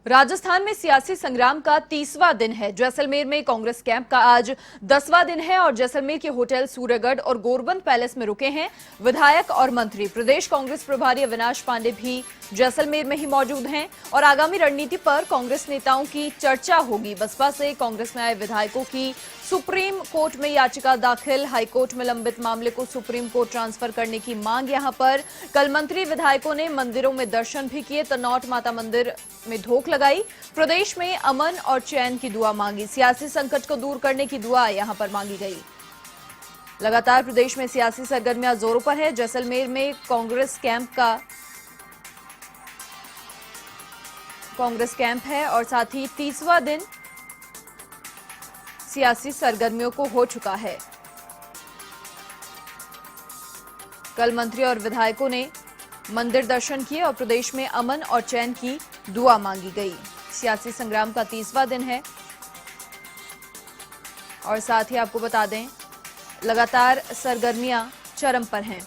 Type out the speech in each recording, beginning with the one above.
राजस्थान में सियासी संग्राम का 30वां दिन है। जैसलमेर में कांग्रेस कैंप का आज 10वां दिन है और जैसलमेर के होटल सूर्यगढ़ और गोरबंद पैलेस में रुके हैं विधायक और मंत्री। प्रदेश कांग्रेस प्रभारी अविनाश पांडे भी जैसलमेर में ही मौजूद हैं और आगामी रणनीति पर कांग्रेस नेताओं की चर्चा होगी। बसपा से कांग्रेस में आए विधायकों की सुप्रीम कोर्ट में याचिका दाखिल। हाईकोर्ट में लंबित मामले को सुप्रीम कोर्ट ट्रांसफर करने की मांग। यहां पर कल मंत्री विधायकों ने मंदिरों में दर्शन भी किए, तनौट माता मंदिर में धोख लगाई। प्रदेश में अमन और चैन की दुआ मांगी। सियासी संकट को दूर करने की दुआ यहां पर मांगी गई। लगातार प्रदेश में सियासी सरगर्मियां जोरों पर है। जैसलमेर में कांग्रेस कैंप है और साथ ही 30वां दिन सियासी सरगर्मियों को हो चुका है। कल मंत्री और विधायकों ने मंदिर दर्शन किए और प्रदेश में अमन और चैन की दुआ मांगी गई। सियासी संग्राम का 30वां दिन है और साथ ही आपको बता दें लगातार सरगर्मियां चरम पर हैं।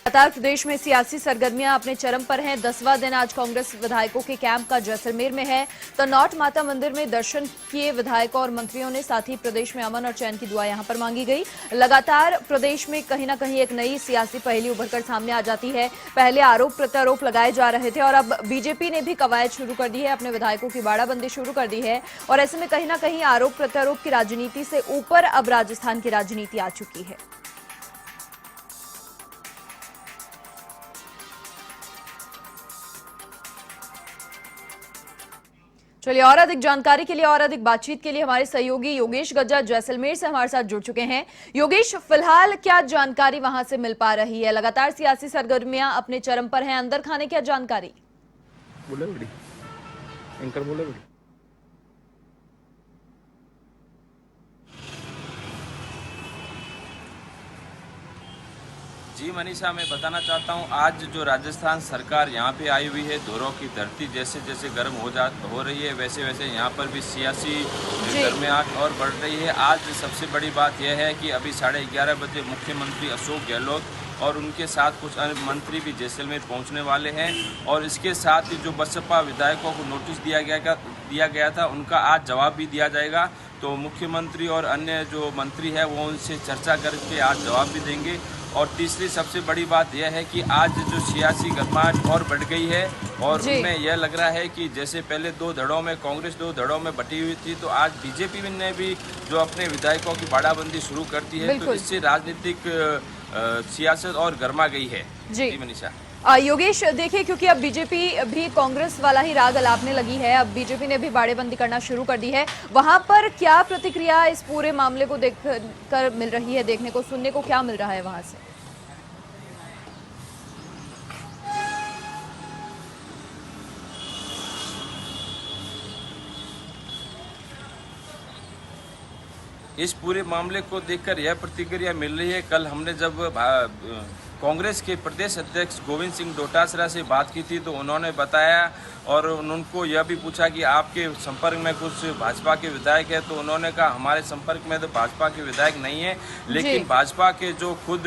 लगातार प्रदेश में सियासी सरगर्मियां अपने चरम पर हैं। 10वां दिन आज कांग्रेस विधायकों के कैंप का जैसलमेर में है। तनौट माता मंदिर में दर्शन किए विधायकों और मंत्रियों ने। साथ ही प्रदेश में अमन और चैन की दुआ यहां पर मांगी गई। लगातार प्रदेश में कहीं ना कहीं एक नई सियासी पहेली उभरकर सामने आ जाती है। पहले आरोप प्रत्यारोप लगाए जा रहे थे और अब बीजेपी ने भी कवायद शुरू कर दी है, अपने विधायकों की बाड़ाबंदी शुरू कर दी है और ऐसे में कहीं ना कहीं आरोप प्रत्यारोप की राजनीति से ऊपर अब राजस्थान की राजनीति आ चुकी है। चलिए और अधिक जानकारी के लिए और अधिक बातचीत के लिए हमारे सहयोगी योगेश गज्जा जैसलमेर से हमारे साथ जुड़ चुके हैं। योगेश, फिलहाल क्या जानकारी वहां से मिल पा रही है? लगातार सियासी सरगर्मियां अपने चरम पर हैं, अंदर खाने क्या जानकारी? बोले बड़ी एंकर बोले बड़ी जी मनीषा, मैं बताना चाहता हूं आज जो राजस्थान सरकार यहां पे आई हुई है, दौरों की धरती जैसे जैसे गर्म हो रही है वैसे वैसे यहां पर भी सियासी गर्माहट और बढ़ रही है। आज सबसे बड़ी बात यह है कि अभी 11:30 बजे मुख्यमंत्री अशोक गहलोत और उनके साथ कुछ अन्य मंत्री भी जैसलमेर पहुंचने वाले हैं और इसके साथ ही जो बसपा विधायकों को नोटिस दिया गया था उनका आज जवाब भी दिया जाएगा। तो मुख्यमंत्री और अन्य जो मंत्री है वो उनसे चर्चा करके आज जवाब भी देंगे। और तीसरी सबसे बड़ी बात यह है कि आज जो सियासी गर्माहट और बढ़ गई है और उनमें यह लग रहा है कि जैसे पहले 2 धड़ों में कांग्रेस 2 धड़ों में बटी हुई थी, तो आज बीजेपी ने भी जो अपने विधायकों की बाड़ाबंदी शुरू कर दी है, तो इससे राजनीतिक सियासत और गर्मा गई है। जी मनीषा। योगेश, देखिए क्योंकि अब बीजेपी भी कांग्रेस वाला ही राग अलापने लगी है, अब बीजेपी ने भी बाड़ेबंदी करना शुरू कर दी है। वहां पर क्या प्रतिक्रिया इस पूरे मामले को देखकर मिल रही है, देखने को सुनने को क्या मिल रहा है वहां से? इस पूरे मामले को देखकर यह प्रतिक्रिया मिल रही है। कल हमने जब कांग्रेस के प्रदेश अध्यक्ष गोविंद सिंह डोटासरा से बात की थी तो उन्होंने बताया और उनको यह भी पूछा कि आपके संपर्क में कुछ भाजपा के विधायक है, तो उन्होंने कहा हमारे संपर्क में तो भाजपा के विधायक नहीं है, लेकिन भाजपा के जो खुद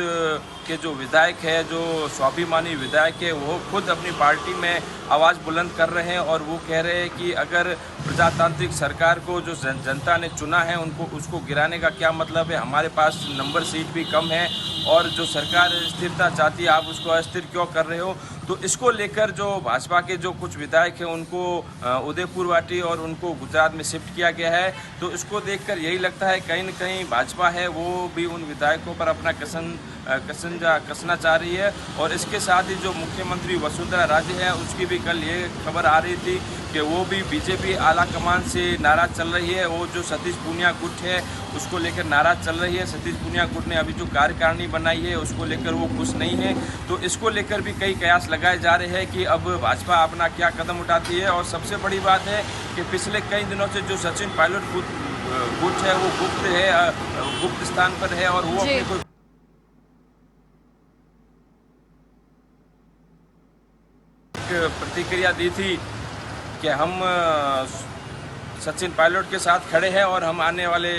के जो विधायक है, जो स्वाभिमानी विधायक है, वो खुद अपनी पार्टी में आवाज़ बुलंद कर रहे हैं और वो कह रहे हैं कि अगर प्रजातांत्रिक सरकार को जो जनता ने चुना है उसको गिराने का क्या मतलब है? हमारे पास नंबर सीट भी कम है और जो सरकार स्थिरता चाहती है आप उसको अस्थिर क्यों कर रहे हो? तो इसको लेकर जो भाजपा के जो कुछ विधायक हैं उनको उदयपुर वाटी और उनको गुजरात में शिफ्ट किया गया है। तो इसको देखकर यही लगता है कहीं न कहीं भाजपा है वो भी उन विधायकों पर अपना कसना चाह रही है। और इसके साथ ही जो मुख्यमंत्री वसुंधरा राजे है उसकी भी कल ये खबर आ रही थी कि वो भी बीजेपी आला कमान से नाराज चल रही है। वो जो सतीश पूनिया गुट है उसको लेकर नाराज चल रही है। सतीश पूनिया गुट ने अभी जो कार्यकारिणी बनाई है उसको लेकर वो खुश नहीं है। तो इसको लेकर भी कई कयास लगाए जा रहे हैं कि अब भाजपा अपना क्या कदम उठाती है। और सबसे बड़ी बात है कि पिछले कई दिनों से जो सचिन पायलट गुट है वो गुप्त है, गुप्त स्थान पर है और वो जी। अपनी कोई प्रतिक्रिया दी थी कि हम सचिन पायलट के साथ खड़े हैं और हम आने वाले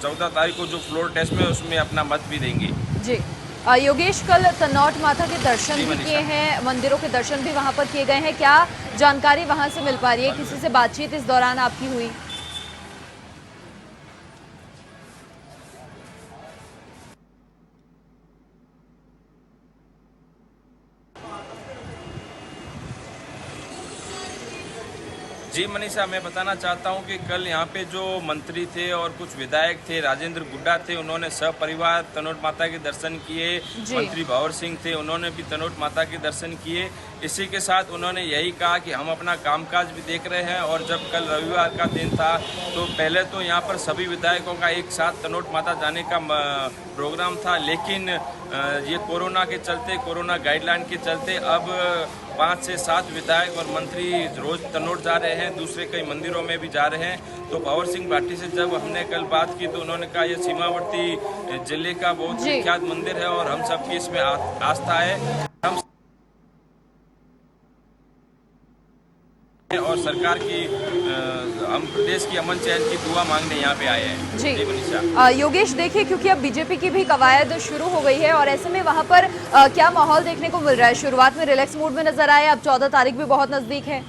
14 तारीख को जो फ्लोर टेस्ट में उसमें अपना मत भी देंगे। जी। योगेश, कल तनौट माता के दर्शन जी, भी मनीषा। किए हैं, मंदिरों के दर्शन भी वहां पर किए गए हैं, क्या जानकारी वहां से मिल पा रही है? किसी से बातचीत इस दौरान आपकी हुई? जी मनीषा, मैं बताना चाहता हूं कि कल यहाँ पे जो मंत्री थे और कुछ विधायक थे, राजेंद्र गुड्डा थे, उन्होंने सपरिवार तनोट माता के दर्शन किए। जी। मंत्री भंवर सिंह थे, उन्होंने भी तनोट माता के दर्शन किए। इसी के साथ उन्होंने यही कहा कि हम अपना कामकाज भी देख रहे हैं और जब कल रविवार का दिन था तो पहले तो यहाँ पर सभी विधायकों का एक साथ तनोट माता जाने का प्रोग्राम था, लेकिन ये कोरोना के चलते, कोरोना गाइडलाइन के चलते अब 5 से 7 विधायक और मंत्री रोज तनोट जा रहे हैं, दूसरे कई मंदिरों में भी जा रहे हैं। तो भंवर सिंह भाटी से जब हमने कल बात की तो उन्होंने कहा यह सीमावर्ती जिले का बहुत जी। विख्यात मंदिर है और हम सबकी इसमें आस्था है। हम और सरकार की हम प्रदेश की अमन चैन की दुआ मांगने यहाँ पे आए हैं। जी। मनीषा। योगेश, देखिए, क्योंकि अब बीजेपी की भी कवायद शुरू हो गई है और ऐसे में वहां पर क्या माहौल देखने को मिल रहा है? शुरुआत में रिलैक्स मूड में नजर आए, अब 14 तारीख भी बहुत नजदीक है।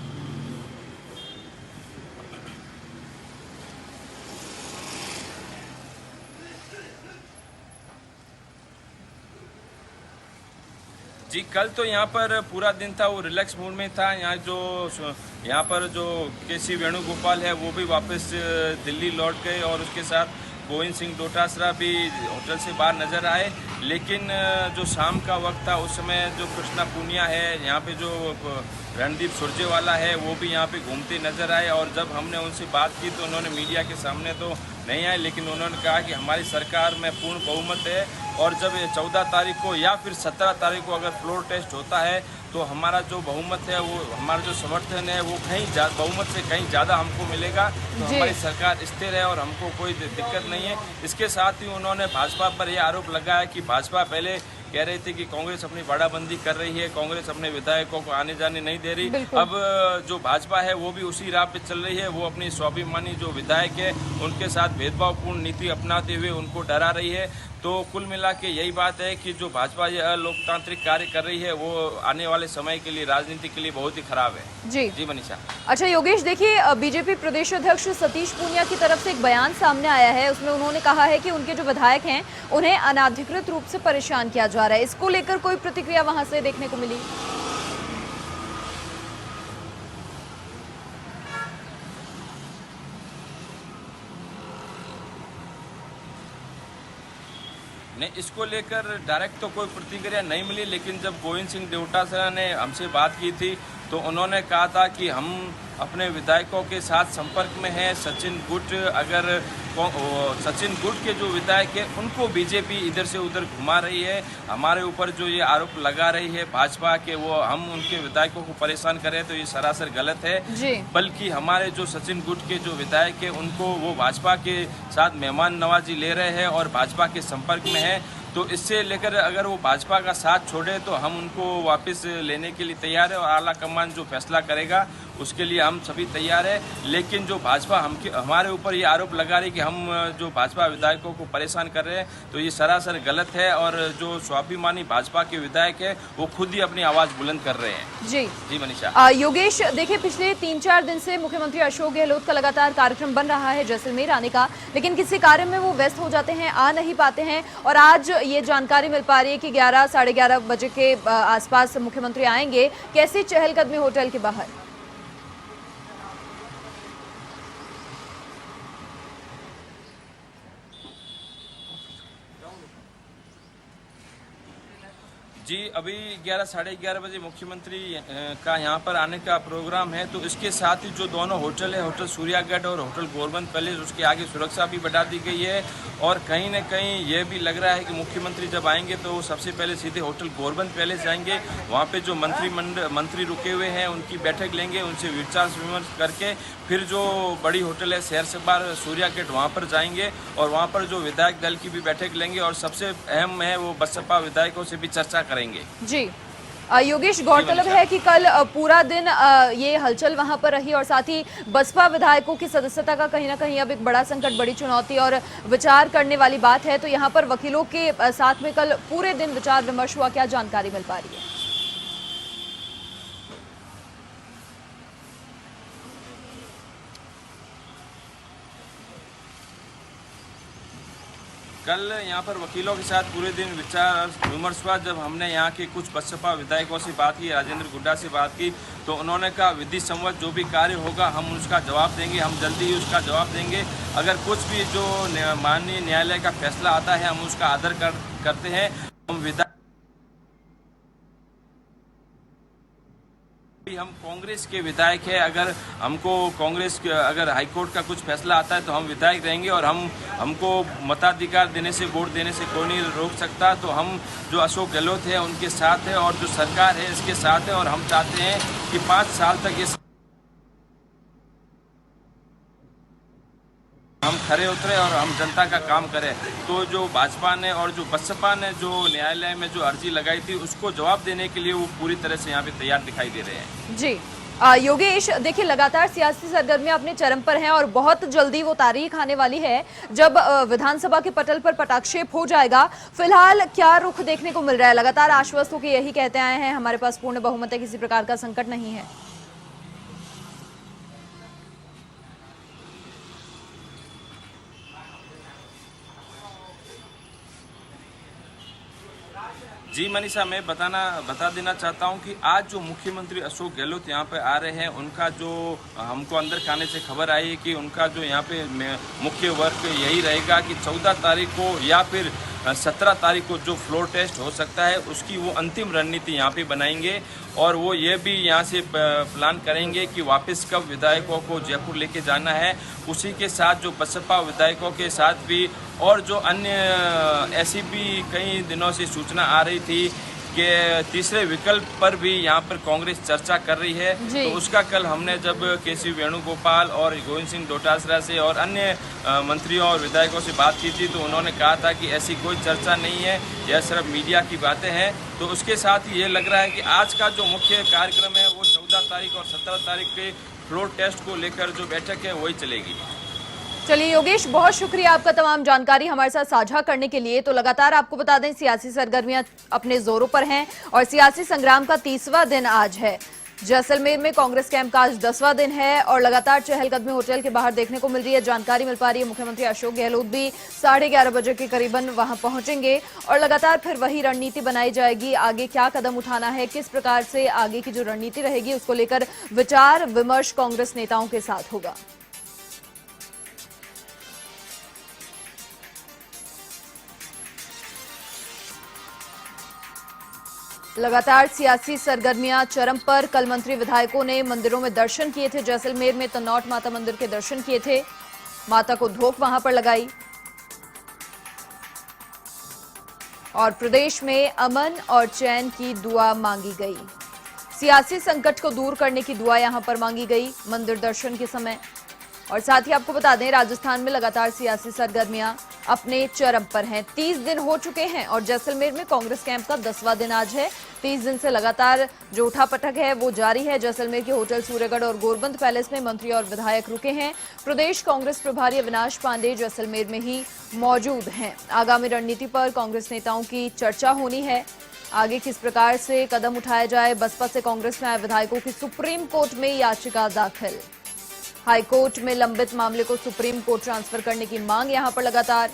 जी, कल तो यहाँ पर पूरा दिन था वो रिलैक्स मूड में था। यहाँ पर जो केसी वेणुगोपाल है वो भी वापस दिल्ली लौट गए और उसके साथ गोविंद सिंह डोटासरा भी होटल से बाहर नजर आए। लेकिन जो शाम का वक्त था उस समय जो कृष्णा पूनिया है, यहाँ पे जो रणदीप सुरजेवाला है, वो भी यहाँ पे घूमते नजर आए और जब हमने उनसे बात की तो उन्होंने मीडिया के सामने तो नहीं आए, लेकिन उन्होंने कहा कि हमारी सरकार में पूर्ण बहुमत है और जब 14 तारीख को या फिर 17 तारीख को अगर फ्लोर टेस्ट होता है तो हमारा जो बहुमत है, वो हमारा जो समर्थन है वो बहुमत से कहीं ज़्यादा हमको मिलेगा। तो जी। हमारी सरकार स्थिर है और हमको कोई दिक्कत नहीं है। इसके साथ ही उन्होंने भाजपा पर यह आरोप लगाया कि भाजपा पहले कह रही थी कि कांग्रेस अपनी बाड़ाबंदी कर रही है, कांग्रेस अपने विधायकों को आने जाने नहीं दे रही। बिल्कुल। अब जो भाजपा है वो भी उसी राह पे चल रही है, वो अपनी स्वाभिमानी जो विधायक है उनके साथ भेदभावपूर्ण नीति अपनाते हुए उनको डरा रही है। तो कुल मिला के यही बात है कि जो भाजपा ये अलोकतांत्रिक कार्य कर रही है वो आने वाले समय के लिए, राजनीति के लिए बहुत ही खराब है। जी। जी मनीषा। अच्छा योगेश, देखिए, बीजेपी प्रदेश अध्यक्ष सतीश पूनिया की तरफ से एक बयान सामने आया है। उसमें उन्होंने कहा है कि उनके जो विधायक हैं उन्हें अनाधिकृत रूप से परेशान किया जा रहा है। इसको लेकर कोई प्रतिक्रिया वहां से देखने को मिली? नहीं, इसको लेकर डायरेक्ट तो कोई प्रतिक्रिया नहीं मिली, लेकिन जब गोविंद सिंह डोटासरा ने हमसे बात की थी तो उन्होंने कहा था कि हम अपने विधायकों के साथ संपर्क में हैं। सचिन गुट के जो विधायक हैं उनको बीजेपी इधर से उधर घुमा रही है। हमारे ऊपर जो ये आरोप लगा रही है भाजपा के वो हम उनके विधायकों को परेशान कर रहे हैं, तो ये सरासर गलत है। जी। बल्कि हमारे जो सचिन गुट के जो विधायक है उनको वो भाजपा के साथ मेहमान नवाजी ले रहे हैं और भाजपा के संपर्क में है। तो इससे लेकर अगर वो भाजपा का साथ छोड़े तो हम उनको वापस लेने के लिए तैयार है और आला कमान जो फैसला करेगा उसके लिए हम सभी तैयार है। लेकिन जो भाजपा हमारे ऊपर ये आरोप लगा रही कि हम जो भाजपा विधायकों को परेशान कर रहे हैं, तो ये सरासर गलत है और जो स्वाभिमानी भाजपा के विधायक है वो खुद ही अपनी आवाज बुलंद कर रहे हैं। जी। जी मनीषा। योगेश, देखिए, पिछले 3-4 दिन से मुख्यमंत्री अशोक गहलोत का लगातार कार्यक्रम बन रहा है जैसलमेर आने का, लेकिन किसी कार्य में वो व्यस्त हो जाते हैं, आ नहीं पाते हैं और आज ये जानकारी मिल पा रही है कि 11, साढ़े 11 बजे के आसपास मुख्यमंत्री आएंगे। कैसी चहलकदमी होटल के बाहर? जी अभी 11 साढ़े 11 बजे मुख्यमंत्री का यहाँ पर आने का प्रोग्राम है, तो इसके साथ ही जो दोनों होटल है, होटल सूर्यागढ़ और होटल गोरबंद पैलेस, उसके आगे सुरक्षा भी बढ़ा दी गई है। और कहीं न कहीं ये भी लग रहा है कि मुख्यमंत्री जब आएंगे तो सबसे पहले सीधे होटल गोरबंद पैलेस जाएंगे। वहाँ पे जो मंत्री रुके हुए हैं उनकी बैठक लेंगे, उनसे विचार विमर्श करके फिर जो बड़ी होटल है शहर सभा सूर्यागढ़, वहाँ पर जाएंगे और वहाँ पर जो विधायक दल की भी बैठक लेंगे और सबसे अहम है वो बसपा विधायकों से भी चर्चा करेंगे। जी योगेश, गौरतलब है कि कल पूरा दिन ये हलचल वहां पर रही और साथ ही बसपा विधायकों की सदस्यता का कहीं ना कहीं अब एक बड़ा संकट, बड़ी चुनौती और विचार करने वाली बात है। तो यहाँ पर वकीलों के साथ में कल पूरे दिन विचार विमर्श हुआ, क्या जानकारी मिल पा रही है? कल यहाँ पर वकीलों के साथ पूरे दिन विचार विमर्श हुआ। जब हमने यहाँ के कुछ बसपा विधायकों से बात की, राजेंद्र गुड्डा से बात की, तो उन्होंने कहा विधि सम्मत जो भी कार्य होगा हम उसका जवाब देंगे, हम जल्दी ही उसका जवाब देंगे। अगर कुछ भी जो माननीय न्यायालय का फैसला आता है हम उसका आदर करते हैं। हम कांग्रेस के विधायक हैं, अगर हमको कांग्रेस अगर हाईकोर्ट का कुछ फैसला आता है तो हम विधायक रहेंगे और हमको मताधिकार देने से, वोट देने से कोई नहीं रोक सकता। तो हम जो अशोक गहलोत है उनके साथ है और जो सरकार है इसके साथ है और हम चाहते हैं कि 5 साल तक ये हम खरे उतरे और हम जनता का काम करें। तो जो भाजपा ने और जो बसपा ने जो न्यायालय में जो अर्जी लगाई थी उसको जवाब देने के लिए वो पूरी तरह से यहाँ पे तैयार दिखाई दे रहे हैं। जी योगेश, देखिए लगातार सियासी सरगर्मियां अपने चरम पर हैं और बहुत जल्दी वो तारीख आने वाली है जब विधानसभा के पटल पर पटाक्षेप हो जाएगा। फिलहाल क्या रुख देखने को मिल रहा है? लगातार आश्वस्त होकर यही कहते आए हैं हमारे पास पूर्ण बहुमत है, किसी प्रकार का संकट नहीं है। जी मनीषा, मैं बता देना चाहता हूं कि आज जो मुख्यमंत्री अशोक गहलोत यहां पे आ रहे हैं, उनका जो हमको अंदर खाने से खबर आई है कि उनका जो यहां पे मुख्य वर्क यही रहेगा कि 14 तारीख को या फिर 17 तारीख को जो फ्लोर टेस्ट हो सकता है उसकी वो अंतिम रणनीति यहाँ पे बनाएंगे। और वो ये भी यहाँ से प्लान करेंगे कि वापस कब विधायकों को जयपुर लेके जाना है। उसी के साथ जो बसपा विधायकों के साथ भी और जो अन्य ऐसी भी कई दिनों से सूचना आ रही थी कि तीसरे विकल्प पर भी यहाँ पर कांग्रेस चर्चा कर रही है। तो उसका कल हमने जब केसी वेणुगोपाल और गोविंद सिंह डोटासरा से और अन्य मंत्रियों और विधायकों से बात की थी तो उन्होंने कहा था कि ऐसी कोई चर्चा नहीं है, यह सिर्फ मीडिया की बातें हैं। तो उसके साथ ही ये लग रहा है कि आज का जो मुख्य कार्यक्रम है वो 14 तारीख और 17 तारीख के फ्लोर टेस्ट को लेकर जो बैठक है वही चलेगी। चलिए योगेश, बहुत शुक्रिया आपका तमाम जानकारी हमारे साथ साझा करने के लिए। तो लगातार आपको बता दें सियासी सरगर्मियां अपने जोरों पर हैं और सियासी संग्राम का 30वां दिन आज है। जैसलमेर में कांग्रेस कैंप का आज 10वां दिन है और लगातार चहलकदमी होटल के बाहर देखने को मिल रही है। जानकारी मिल पा रही है मुख्यमंत्री अशोक गहलोत भी 11:30 बजे के करीबन वहां पहुंचेंगे और लगातार फिर वही रणनीति बनाई जाएगी। आगे क्या कदम उठाना है, किस प्रकार से आगे की जो रणनीति रहेगी उसको लेकर विचार विमर्श कांग्रेस नेताओं के साथ होगा। लगातार सियासी सरगर्मियां चरम पर। कल मंत्री विधायकों ने मंदिरों में दर्शन किए थे। जैसलमेर में तन्नौट माता मंदिर के दर्शन किए थे, माता को धोख वहां पर लगाई और प्रदेश में अमन और चैन की दुआ मांगी गई। सियासी संकट को दूर करने की दुआ यहां पर मांगी गई मंदिर दर्शन के समय। और साथ ही आपको बता दें राजस्थान में लगातार सियासी सरगर्मियां अपने चरम पर हैं। 30 दिन हो चुके हैं और जैसलमेर में कांग्रेस कैंप का 10वां दिन आज है। 30 दिन से लगातार जो उठापटक है वो जारी है। जैसलमेर के होटल सूर्यगढ़ और गोरबंद पैलेस में मंत्री और विधायक रुके हैं। प्रदेश कांग्रेस प्रभारी अविनाश पांडे जैसलमेर में ही मौजूद हैं। आगामी रणनीति पर कांग्रेस नेताओं की चर्चा होनी है। आगे किस प्रकार से कदम उठाया जाए। बसपा से कांग्रेस में आए विधायकों की सुप्रीम कोर्ट में याचिका दाखिल। हाईकोर्ट में लंबित मामले को सुप्रीम कोर्ट ट्रांसफर करने की मांग यहां पर लगातार।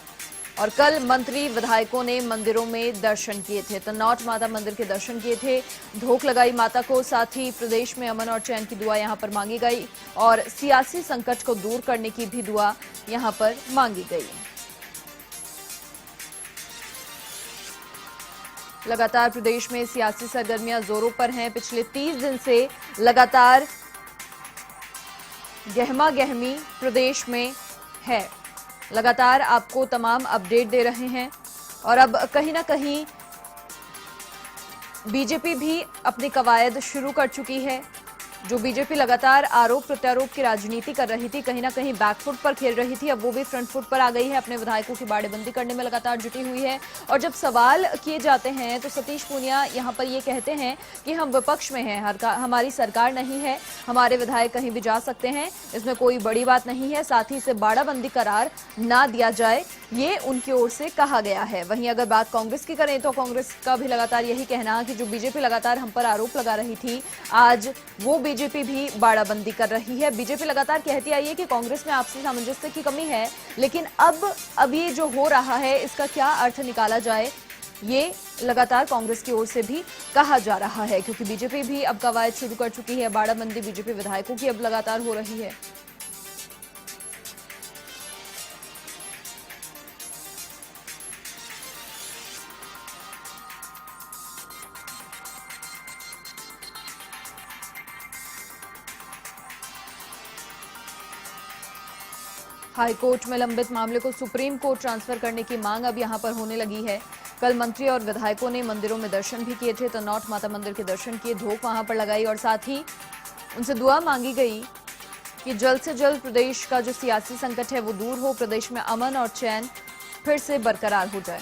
और कल मंत्री विधायकों ने मंदिरों में दर्शन किए थे। तन्नौट माता मंदिर के दर्शन किए थे, धोख लगाई माता को। साथ ही प्रदेश में अमन और चैन की दुआ यहां पर मांगी गई और सियासी संकट को दूर करने की भी दुआ यहां पर मांगी गई। लगातार प्रदेश में सियासी सरगर्मियां जोरों पर हैं। पिछले 30 दिन से लगातार गहमा गहमी प्रदेश में है। लगातार आपको तमाम अपडेट दे रहे हैं और अब कहीं ना कहीं बीजेपी भी अपनी कवायद शुरू कर चुकी है। जो बीजेपी लगातार आरोप प्रत्यारोप की राजनीति कर रही थी, कहीं ना कहीं बैकफुट पर खेल रही थी, अब वो भी फ्रंट फुट पर आ गई है। अपने विधायकों की बाड़ेबंदी करने में लगातार जुटी हुई है। और जब सवाल किए जाते हैं तो सतीश पूनिया यहां पर ये कहते हैं कि हम विपक्ष में हैं, हमारी सरकार नहीं है, हमारे विधायक कहीं भी जा सकते हैं, इसमें कोई बड़ी बात नहीं है। साथ ही इसे बाड़ाबंदी करार ना दिया जाए, ये उनकी ओर से कहा गया है। वहीं अगर बात कांग्रेस की करें तो कांग्रेस का भी लगातार यही कहना कि जो बीजेपी लगातार हम पर आरोप लगा रही थी, आज वो बीजेपी भी बाड़ाबंदी कर रही है। बीजेपी लगातार कहती आई है कि कांग्रेस में आपसी सामंजस्य की कमी है, लेकिन अब ये जो हो रहा है इसका क्या अर्थ निकाला जाए, ये लगातार कांग्रेस की ओर से भी कहा जा रहा है, क्योंकि बीजेपी भी अब कवायद शुरू कर चुकी है। बाड़ाबंदी बीजेपी विधायकों की अब लगातार हो रही है। हाईकोर्ट में लंबित मामले को सुप्रीम कोर्ट ट्रांसफर करने की मांग अब यहां पर होने लगी है। कल मंत्री और विधायकों ने मंदिरों में दर्शन भी किए थे। तनौट माता मंदिर के दर्शन किए, धूप वहां पर लगाई और साथ ही उनसे दुआ मांगी गई कि जल्द से जल्द प्रदेश का जो सियासी संकट है वो दूर हो, प्रदेश में अमन और चैन फिर से बरकरार हो जाए।